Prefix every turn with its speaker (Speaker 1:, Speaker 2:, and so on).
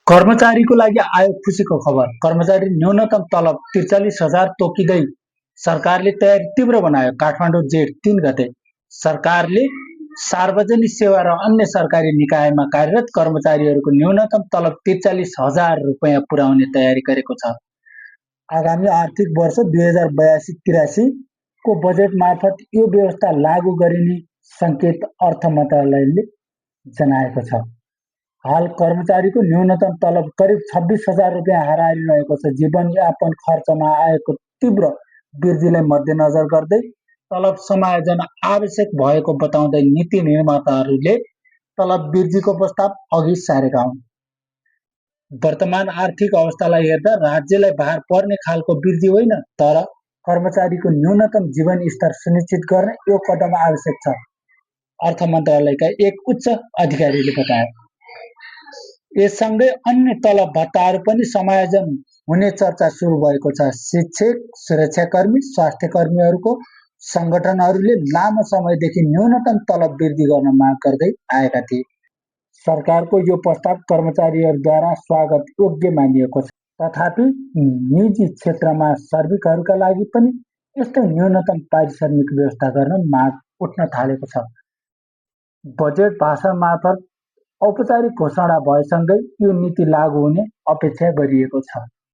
Speaker 1: कर्मचारीको लागि आयो खुसीको खबर। कर्मचारी न्यूनतम तलब ४३,००० तोकिँदै सरकारले तयारी तीव्र बनायो। काठमाडौँ जेठ 3 गते सरकारले सार्वजनिक सेवा र अन्य सरकारी निकायमा कार्यरत कर्मचारीहरूको न्यूनतम तलब ४३,००० रुपैयाँ पुर्याउने तयारी गरेको छ। आगामी आर्थिक वर्ष 2082-83 को बजेट मार्फत यो व्यवस्था लागू गरिने सङ्केत अर्थ मन्त्रालयले जनाएको छ। हाल कर्मचारीको न्यूनतम तलब करिब 26,000 रुपियाँ हाराहारी छ। जीवनयापन खर्चमा आएको तीव्र वृद्धिलाई मध्यनजर गर्दै तलब समायोजन आवश्यक भएको बताउँदै नीति निर्माताहरूले तलब वृद्धिको प्रस्ताव अघि सारेका हुन्। वर्तमान आर्थिक अवस्थालाई हेर्दा राज्यलाई भार पर्ने खालको वृद्धि होइन, तर कर्मचारीको न्यूनतम जीवन स्तर सुनिश्चित गर्न यो कदम आवश्यक छ, अर्थ मन्त्रालयका एक उच्च अधिकारीले बताए। यससँगै अन्य तलब भत्ताहरू पनि समायोजन हुने चर्चा सुरु भएको छ। शिक्षक, सुरक्षाकर्मी, स्वास्थ्य कर्मीहरूको सङ्गठनहरूले लामो समयदेखि न्यूनतम तलब वृद्धि गर्न माग गर्दै आएका थिए। सरकारको यो प्रस्ताव कर्मचारीहरूद्वारा स्वागत योग्य मानिएको छ। तथापि निजी क्षेत्रमा श्रमिकहरूका लागि पनि यस्तै न्यूनतम पारिश्रमिक व्यवस्था गर्न माग उठ्न थालेको छ। बजेट भाषण मार्फत औपचारिक घोषणा भएसँगै यो नीति लागू हुने अपेक्षा गरिएको छ।